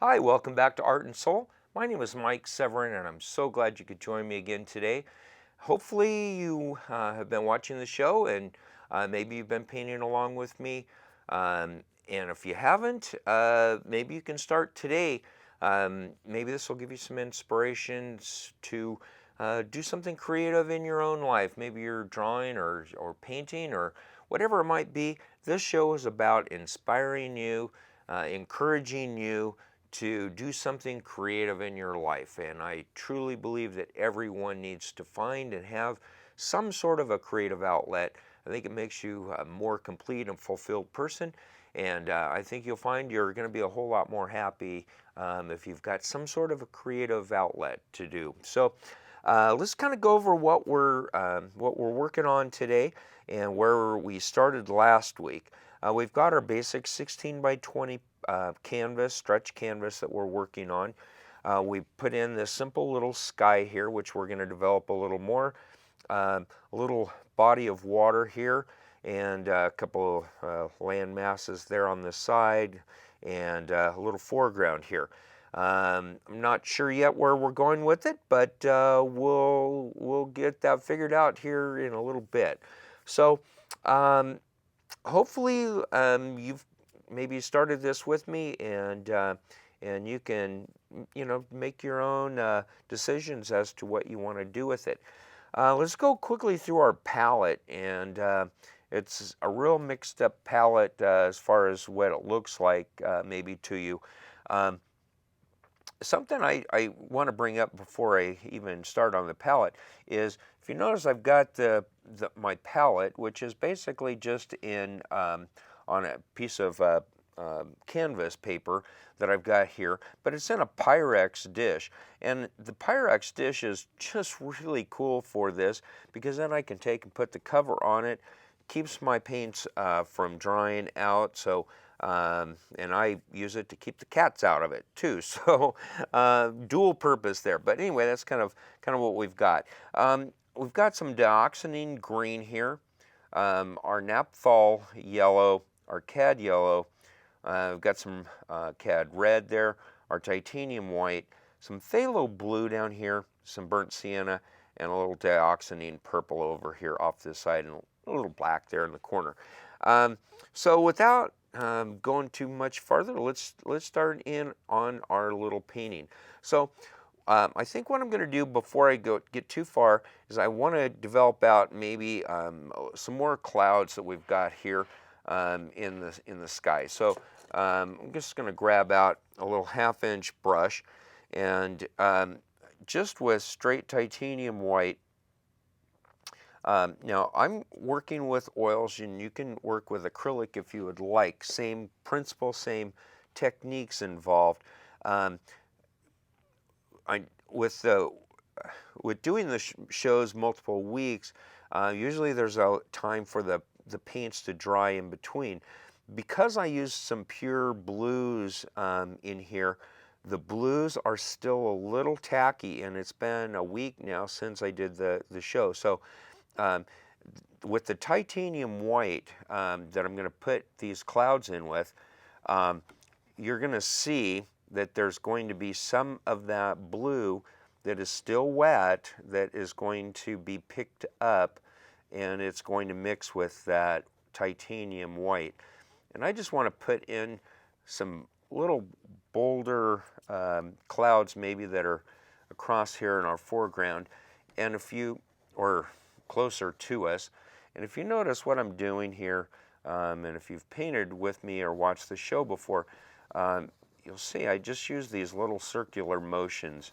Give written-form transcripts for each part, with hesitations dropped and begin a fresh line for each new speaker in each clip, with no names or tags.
Hi, welcome back to Art and Soul. My name is Mike Severin, and I'm so glad you could join me again today. Hopefully, you have been watching the show and maybe you've been painting along with me. And if you haven't, maybe you can start today. Maybe this will give you some inspirations to do something creative in your own life. Maybe you're drawing or painting or whatever it might be. This show is about inspiring you, encouraging you to do something creative in your life. And I truly believe that everyone needs to find and have some sort of a creative outlet. I think it makes you a more complete and fulfilled person. And I think you'll find you're going to be a whole lot more happy if you've got some sort of a creative outlet to do. So let's kind of go over what we're working on today and where we started last week. We've got our basic 16 by 20 canvas, stretch canvas that we're working on. We put in this simple little sky here, which we're going to develop a little more. A little body of water here, and a couple land masses there on the side, and a little foreground here. I'm not sure yet where we're going with it, but we'll get that figured out here in a little bit. So hopefully you've maybe started this with me, and you can make your own decisions as to what you want to do with it. Let's go quickly through our palette, and it's a real mixed up palette as far as what it looks like maybe to you. Um, Something I want to bring up before I even start on the palette is, if you notice, I've got my palette, which is basically just in on a piece of canvas paper that I've got here, but it's in a Pyrex dish. And the Pyrex dish is just really cool for this, because then I can take and put the cover on it, keeps my paints from drying out. So and I use it to keep the cats out of it too. So dual purpose there. But anyway, that's kind of what we've got. We've got some dioxazine green here, our naphthol yellow, our cad yellow. We've got some cad red there, our titanium white, some phthalo blue down here, some burnt sienna, and a little dioxazine purple over here off this side, and a little black there in the corner. So without going too much farther, let's start in on our little painting. So I think what I'm going to do before I get too far is I want to develop out maybe some more clouds that we've got here in the sky. So I'm just going to grab out a little 1/2-inch brush, and just with straight titanium white. Now I'm working with oils, and you can work with acrylic if you would like. Same principle, same techniques involved. Um, I with the with doing the shows multiple weeks, usually there's a time for the paints to dry in between. Because I used some pure blues in here, the blues are still a little tacky, and it's been a week now since I did the show. So um, with the titanium white that I'm going to put these clouds in with, um, you're going to see that there's going to be some of that blue that is still wet that is going to be picked up, and it's going to mix with that titanium white. And I just want to put in some little bolder clouds maybe that are across here in our foreground, and or closer to us. And if you notice what I'm doing here, and if you've painted with me or watched the show before, you'll see I just use these little circular motions.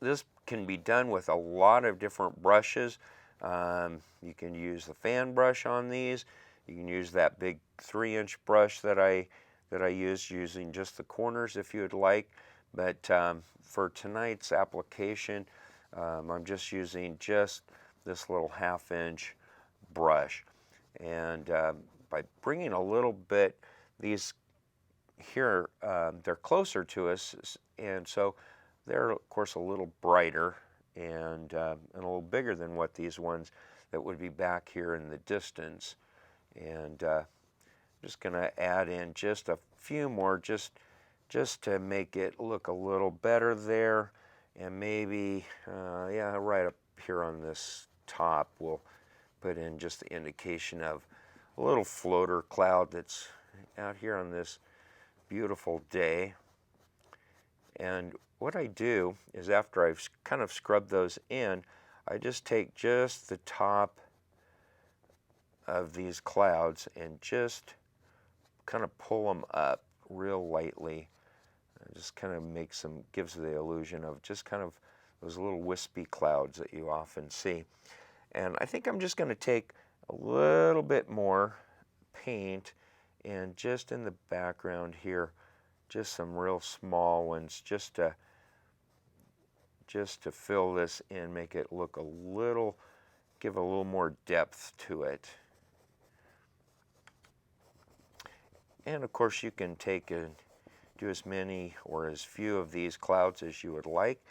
This can be done with a lot of different brushes. You can use the fan brush on these. You can use that big 3-inch brush that I use, using just the corners if you would like. But for tonight's application, I'm just using just this little 1/2-inch brush. And by bringing a little bit, these here, they're closer to us, and so they're of course a little brighter and a little bigger than what these ones that would be back here in the distance. And just going to add in just a few more, just just to make it look a little better there. And maybe, yeah, right up here on this top, we'll put in just the indication of a little floater cloud that's out here on this beautiful day. And what I do is after I've kind of scrubbed those in, I just take just the top of these clouds and just kind of pull them up real lightly. Just kind of makes them, gives the illusion of just kind of those little wispy clouds that you often see. And I think I'm just going to take a little bit more paint and just in the background here, just some real small ones, just to fill this in, make it look a little, give a little more depth to it. And of course you can take and do as many or as few of these clouds as you would like.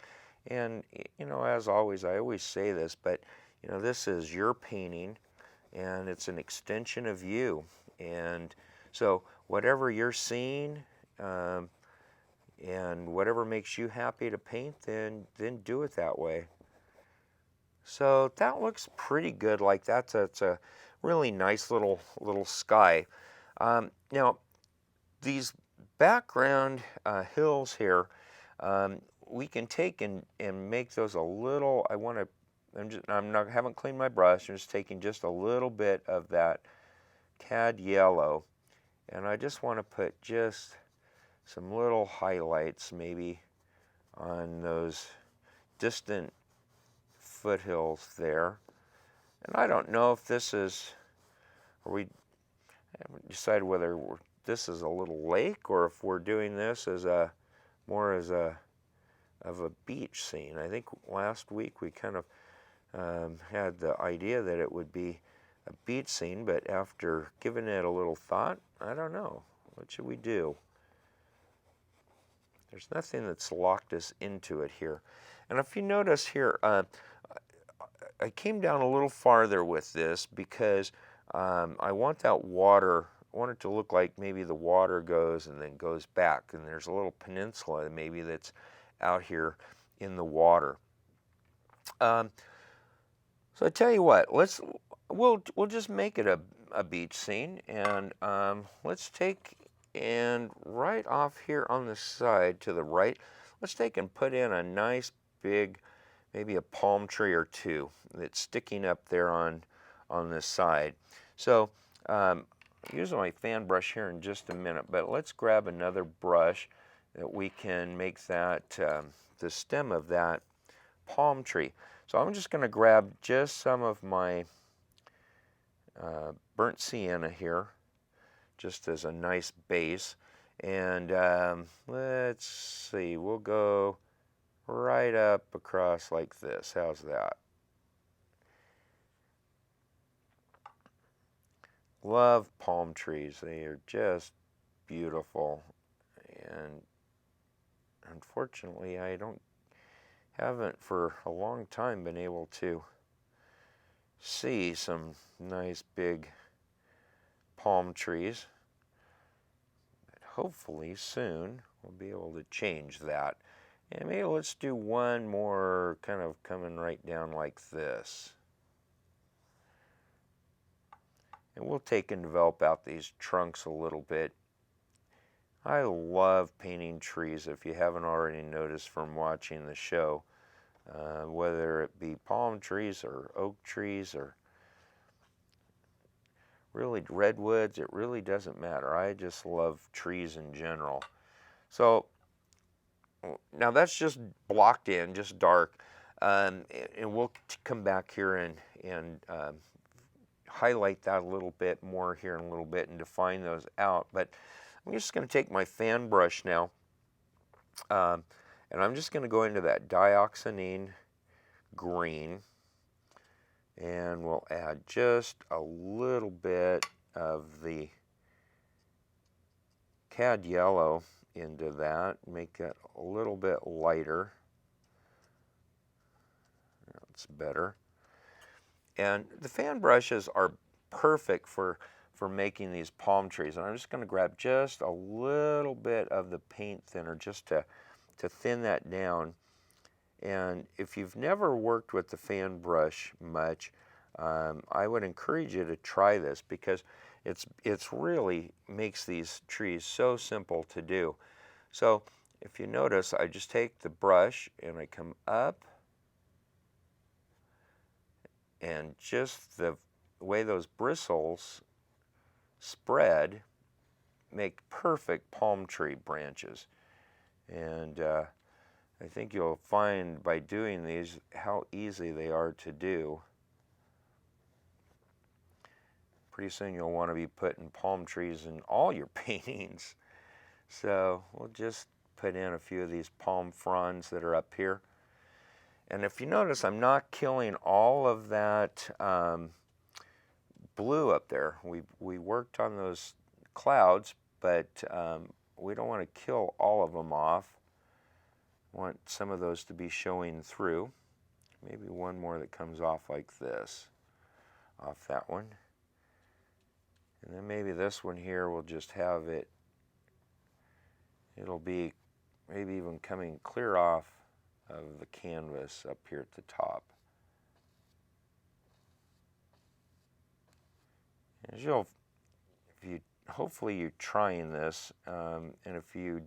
And you know, as always, I always say this, but you know, this is your painting and it's an extension of you. And so whatever you're seeing and whatever makes you happy to paint, then do it that way. So that looks pretty good like that. It's a really nice little sky. Now, these background hills here, we can take and make those a little, haven't cleaned my brush, I'm just taking just a little bit of that cad yellow, and I just want to put just some little highlights maybe on those distant foothills there. And I don't know if this is, or we haven't decided whether this is a little lake or if we're doing this as a more as a beach scene. I think last week we kind of had the idea that it would be a beach scene, but after giving it a little thought, I don't know. What should we do? There's nothing that's locked us into it here. And if you notice here, I came down a little farther with this because I want that water, I want it to look like maybe the water goes and then goes back, and there's a little peninsula maybe that's out here in the water. So I tell you what, we'll just make it a beach scene, and let's take and right off here on the side to the right, let's take and put in a nice big, maybe a palm tree or two that's sticking up there on this side. So using my fan brush here in just a minute, but let's grab another brush that we can make that the stem of that palm tree. So I'm just going to grab just some of my burnt sienna here, just as a nice base. And let's see, we'll go right up across like this. How's that? Love palm trees. They are just beautiful. And unfortunately, I haven't for a long time been able to see some nice big palm trees. But hopefully soon we'll be able to change that. And maybe let's do one more kind of coming right down like this. And we'll take and develop out these trunks a little bit. I love painting trees, if you haven't already noticed from watching the show. Whether it be palm trees or oak trees or really redwoods, it really doesn't matter. I just love trees in general. So now that's just blocked in, just dark. And we'll come back here and highlight that a little bit more here in a little bit and define those out. But I'm just going to take my fan brush now, and I'm just going to go into that dioxazine green, and we'll add just a little bit of the cad yellow into that, make it a little bit lighter. That's better. And the fan brushes are perfect for for making these palm trees. And I'm just going to grab just a little bit of the paint thinner just to thin that down. And if you've never worked with the fan brush much, I would encourage you to try this, because it's really makes these trees so simple to do. So if you notice, I just take the brush and I come up, and just the way those bristles spread make perfect palm tree branches. And I think you'll find by doing these how easy they are to do. Pretty soon you'll want to be putting palm trees in all your paintings. So we'll just put in a few of these palm fronds that are up here. And if you notice, I'm not killing all of that blue up there. We worked on those clouds, but we don't want to kill all of them off. Want some of those to be showing through. Maybe one more that comes off like this, off that one. And then maybe this one here will just have it, it'll be maybe even coming clear off of the canvas up here at the top. As you'll, hopefully you're trying this, and if you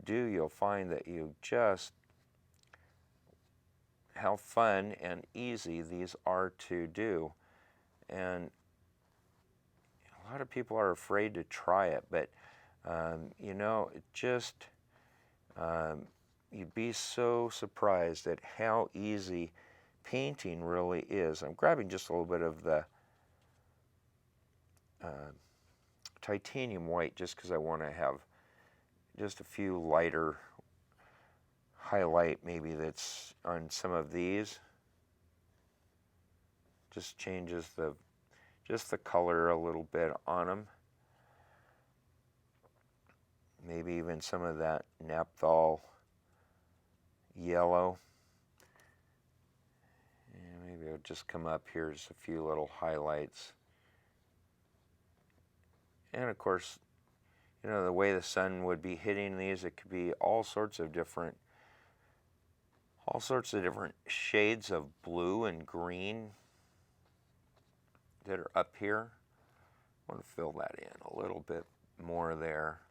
do, you'll find that you just, how fun and easy these are to do. And a lot of people are afraid to try it, but you know, it just, you'd be so surprised at how easy painting really is. I'm grabbing just a little bit of the titanium white just because I want to have just a few lighter highlight maybe that's on some of these. Just changes the color a little bit on them. Maybe even some of that naphthol yellow. And maybe I'll just come up here, just a few little highlights. And of course, you know, the way the sun would be hitting these, it could be all sorts of different shades of blue and green that are up here. I want to fill that in a little bit more there.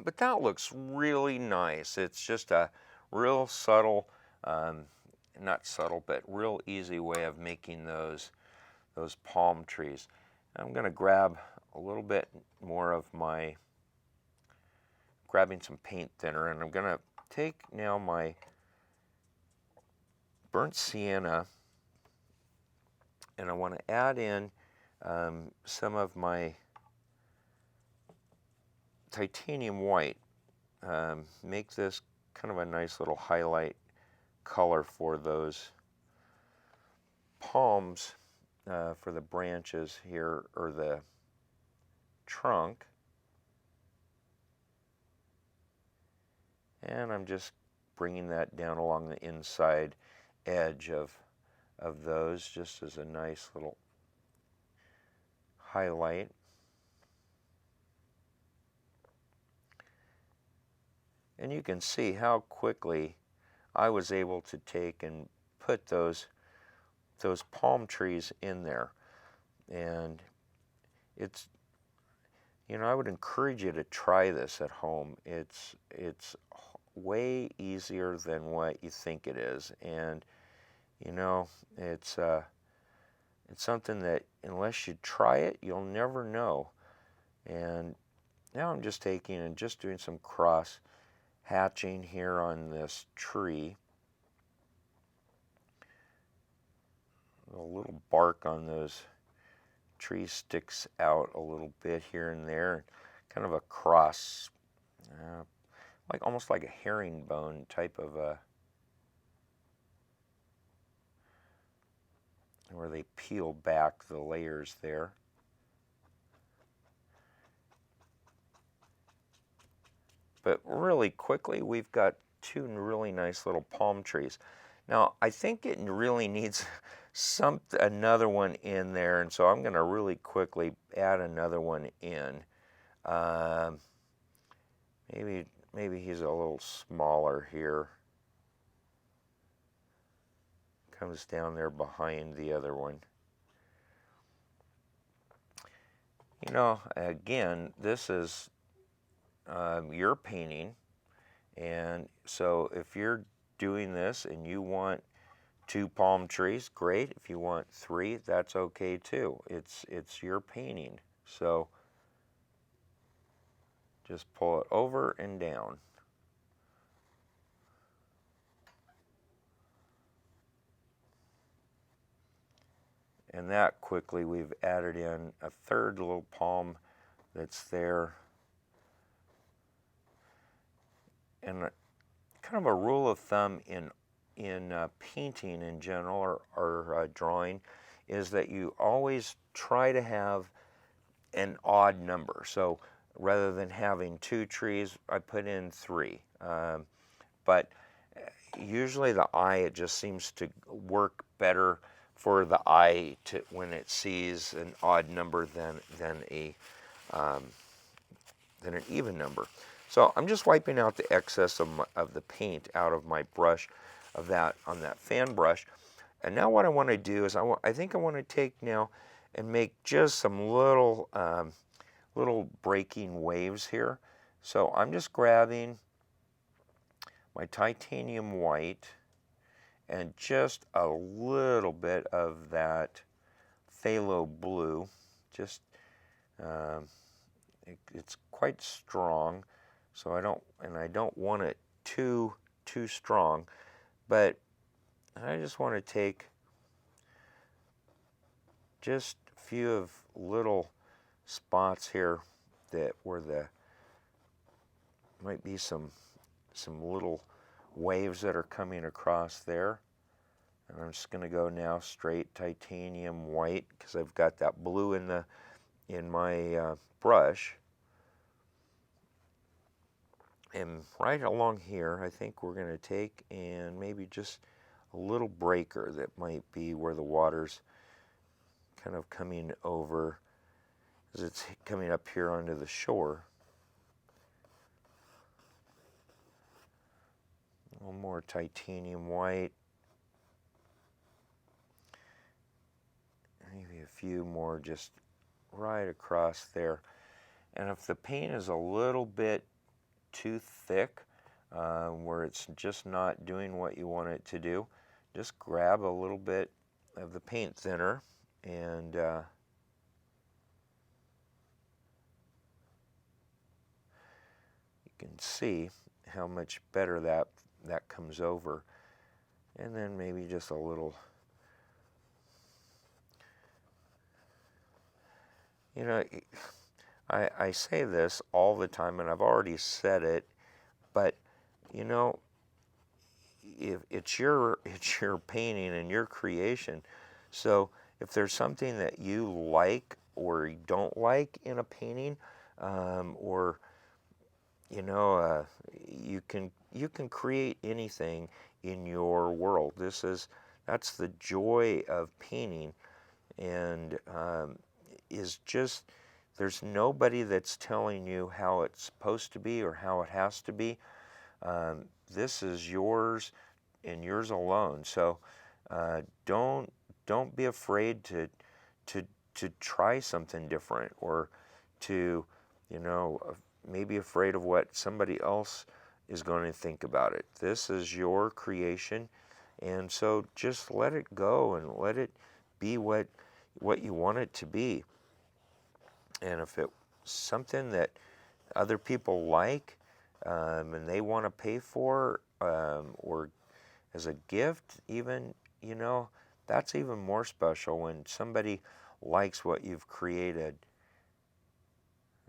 But that looks really nice. It's just a real subtle, not subtle, but real easy way of making those palm trees. I'm going to grab a little bit more of my, grabbing some paint thinner, and I'm going to take now my burnt sienna, and I want to add in some of my titanium white. Make this kind of a nice little highlight color for those palms, for the branches here, or the trunk. And I'm just bringing that down along the inside edge of those, just as a nice little highlight. And you can see how quickly I was able to take and put those palm trees in there. And it's, you know, I would encourage you to try this at home. It's way easier than what you think it is. And you know, it's something that unless you try it, you'll never know. And now I'm just taking and just doing some cross hatching here on this tree. A little bark on those trees sticks out a little bit here and there. Kind of a cross, like almost like a herringbone type of a, where they peel back the layers there. But really quickly, we've got two really nice little palm trees. Now, I think it really needs another one in there, and so I'm going to really quickly add another one in. Um, maybe he's a little smaller here. Comes down there behind the other one. You know, again, this is your painting, and so if you're doing this and you want 2 palm trees, great. If you want 3, that's okay too. It's your painting. So just pull it over and down. And that quickly we've added in a third little palm that's there. And kind of a rule of thumb in painting in general or drawing is that you always try to have an odd number. So rather than having 2 trees, I put in 3. But usually the eye, it just seems to work better for the eye to when it sees an odd number than an even number. So I'm just wiping out the excess of the paint out of my brush on that fan brush. And now what I want to do is I think I want to take now and make just some little breaking waves here. So I'm just grabbing my titanium white and just a little bit of that phthalo blue. Just it's quite strong, so I don't want it too strong, but I just want to take just a few of little spots here that where might be some little waves that are coming across there. And I'm just going to go now straight titanium white because I've got that blue in my brush. And right along here, I think we're going to take and maybe just a little breaker that might be where the water's kind of coming over as it's coming up here onto the shore. A little more titanium white. Maybe a few more just right across there. And if the paint is a little bit too thick, where it's just not doing what you want it to do, just grab a little bit of the paint thinner and you can see how much better that comes over. And then maybe just a little, you know, I say this all the time, and I've already said it, but you know, if it's your painting and your creation, so if there's something that you like or you don't like in a painting, or you know, you can create anything in your world. That's the joy of painting, and is just there's nobody that's telling you how it's supposed to be or how it has to be. This is yours and yours alone. So don't be afraid to try something different, or to, you know, maybe afraid of what somebody else is going to think about it. This is your creation, and so just let it go and let it be what you want it to be. And if it's something that other people like, and they want to pay for, or as a gift even, you know, that's even more special when somebody likes what you've created.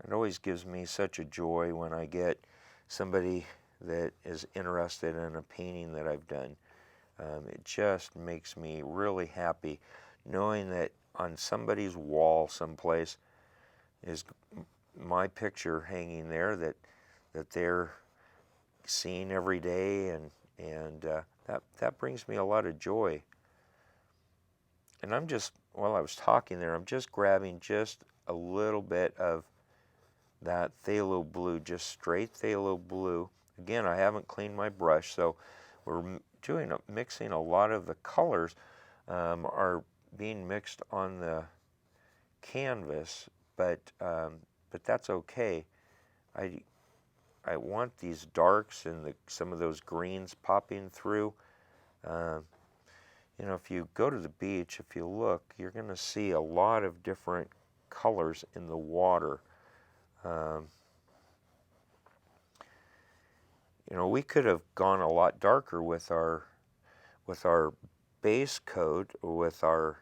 It always gives me such a joy when I get somebody that is interested in a painting that I've done. It just makes me really happy knowing that on somebody's wall someplace is my picture hanging there that they're seeing every day, and that brings me a lot of joy. and I'm just, while I was talking there, I'm just grabbing just a little bit of that phthalo blue, just straight phthalo blue. Again, I haven't cleaned my brush, so we're mixing a lot of the colors are being mixed on the canvas, but that's okay. I want these darks and some of those greens popping through. You know, if you go to the beach, if you look, you're going to see a lot of different colors in the water. You know, we could have gone a lot darker with our base coat, or with our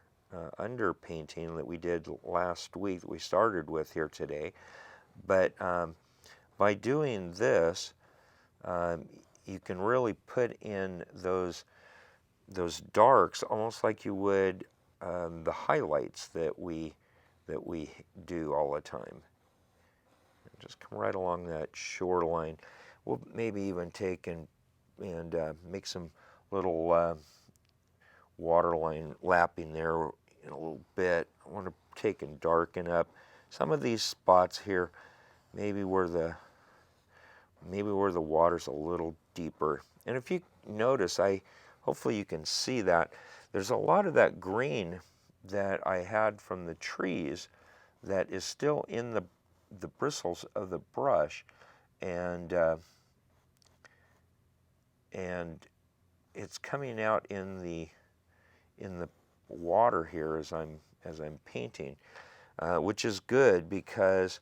underpainting that we did last week, that we started with here today. But by doing this, you can really put in those darks almost like you would the highlights that we do all the time. Just come right along that shoreline. We'll maybe even take and make some little waterline lapping there in a little bit. I want to take and darken up some of these spots here, maybe where the water's a little deeper. And if you notice, hopefully you can see that there's a lot of that green that I had from the trees that is still in the bristles of the brush, and it's coming out in the water here as I'm painting, which is good because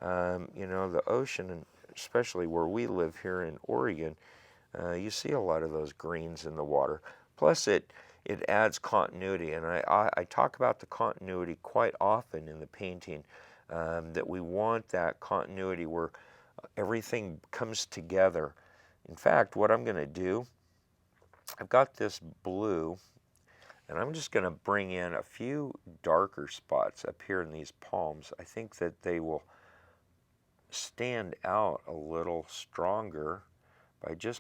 you know, the ocean, and especially where we live here in Oregon, you see a lot of those greens in the water. Plus it adds continuity, and I talk about the continuity quite often in the painting, that we want that continuity where everything comes together. In fact, what I'm going to do, I've got this blue, and I'm just going to bring in a few darker spots up here in these palms. I think that they will stand out a little stronger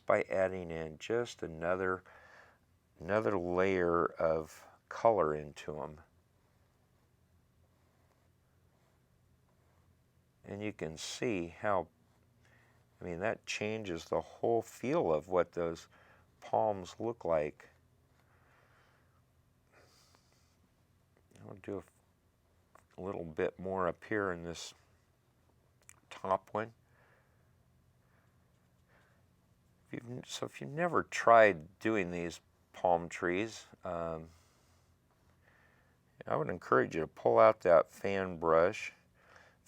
by adding in just another layer of color into them. And you can see how, I mean, that changes the whole feel of what those palms look like. I'll do a little bit more up here in this top one. So if you've never tried doing these palm trees, I would encourage you to pull out that fan brush.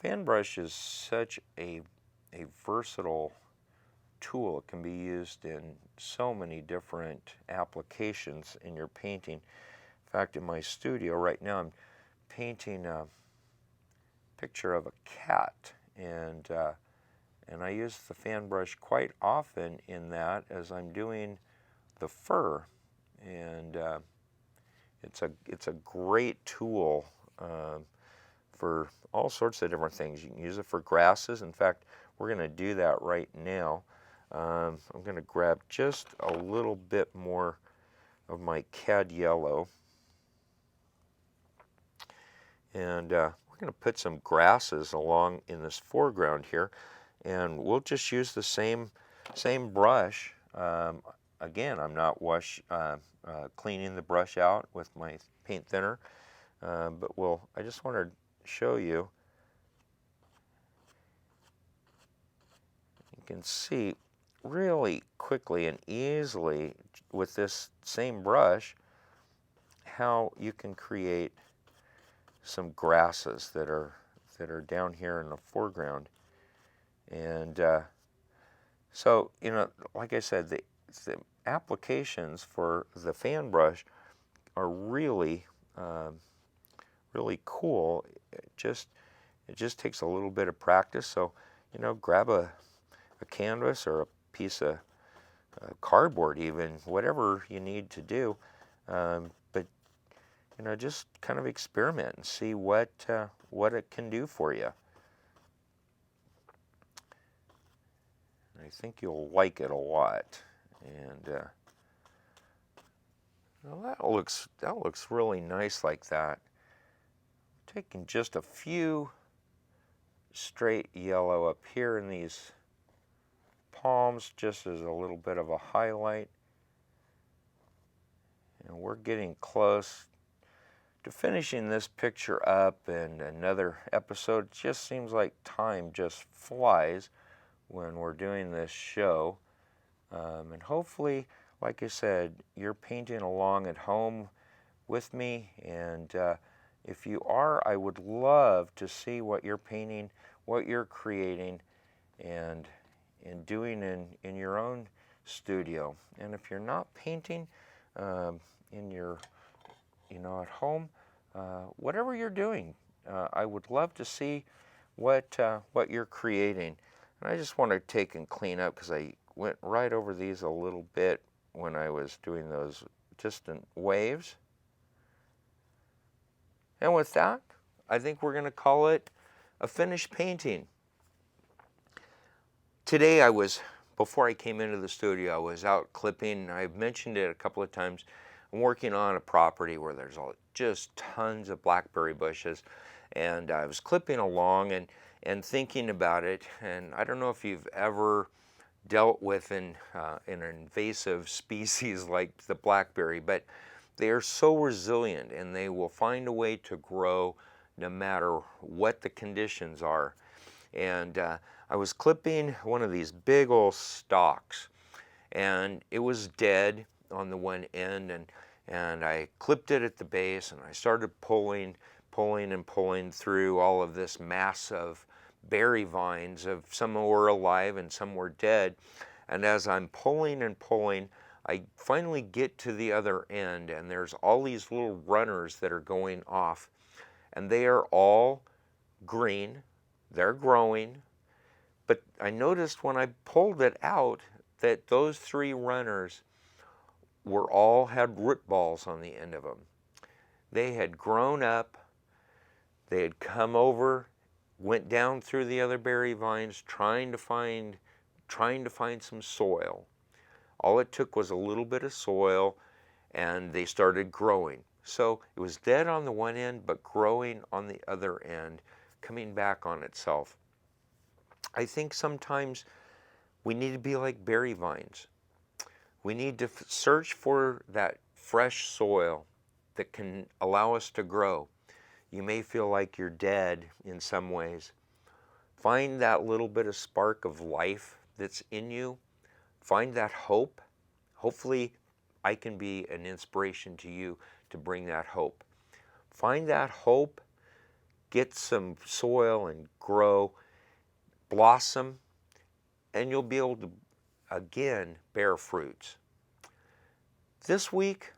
Fan brush is such a versatile tool. It can be used in so many different applications in your painting. In fact, in my studio right now, I'm painting a picture of a cat, and I use the fan brush quite often in that as I'm doing the fur, and it's a great tool for all sorts of different things. You can use it for grasses. In fact, we're going to do that right now. I'm going to grab just a little bit more of my cad yellow, and we're going to put some grasses along in this foreground here, and we'll just use the same brush. Again, I'm not cleaning the brush out with my paint thinner, but I just want to show you. You can see really quickly and easily with this same brush how you can create some grasses that are down here in the foreground. And so, you know, like I said, the applications for the fan brush are really really cool. It just takes a little bit of practice. So, you know, grab a canvas or a piece of cardboard, even, whatever you need to do, but you know, just kind of experiment and see what it can do for you. I think you'll like it a lot. And Well, that looks really nice like that. Taking just a few straight yellow up here in these palms just as a little bit of a highlight. And we're getting close to finishing this picture up and another episode. It just seems like time just flies when we're doing this show. And hopefully, like I said, you're painting along at home with me. And if you are, I would love to see what you're painting, what you're creating, and doing in your own studio. And if you're not painting in your, at home, whatever you're doing, I would love to see what you're creating. And I just want to take and clean up because I went right over these a little bit when I was doing those distant waves. And with that, I think we're going to call it a finished painting. Today before I came into the studio, I was out clipping. I've mentioned it a couple of times. I'm working on a property where there's just tons of blackberry bushes. And I was clipping along and thinking about it. And I don't know if you've ever dealt with an invasive species like the blackberry, but they are so resilient and they will find a way to grow no matter what the conditions are. And I was clipping one of these big old stalks, and it was dead on the one end, and I clipped it at the base, and I started pulling through all of this mass of berry vines. Of some were alive and some were dead. And as I'm pulling and pulling, I finally get to the other end, and there's all these little runners that are going off, and they are all green. They're growing. But I noticed when I pulled it out that those 3 runners all had root balls on the end of them. They had grown up. They had come over, went down through the other berry vines trying to find some soil. All it took was a little bit of soil, and they started growing. So it was dead on the one end, but growing on the other end, coming back on itself. I think sometimes we need to be like berry vines. We need to search for that fresh soil that can allow us to grow. You may feel like you're dead in some ways. Find that little bit of spark of life that's in you. Find that hope. Hopefully, I can be an inspiration to you to bring that hope. Find that hope, get some soil and grow, blossom, and you'll be able to, again, bear fruits. This week,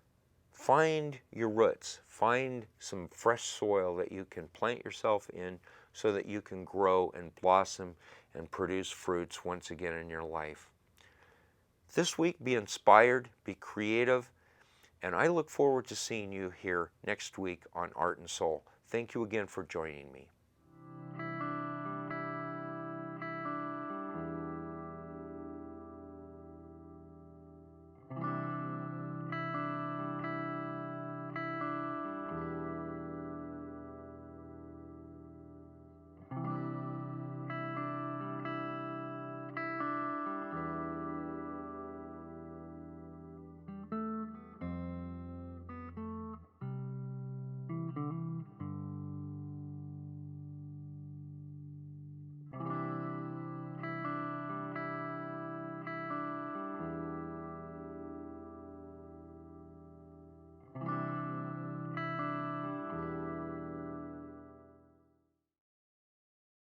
find your roots. Find some fresh soil that you can plant yourself in so that you can grow and blossom and produce fruits once again in your life. This week, be inspired, be creative, and I look forward to seeing you here next week on Art and Soul. Thank you again for joining me.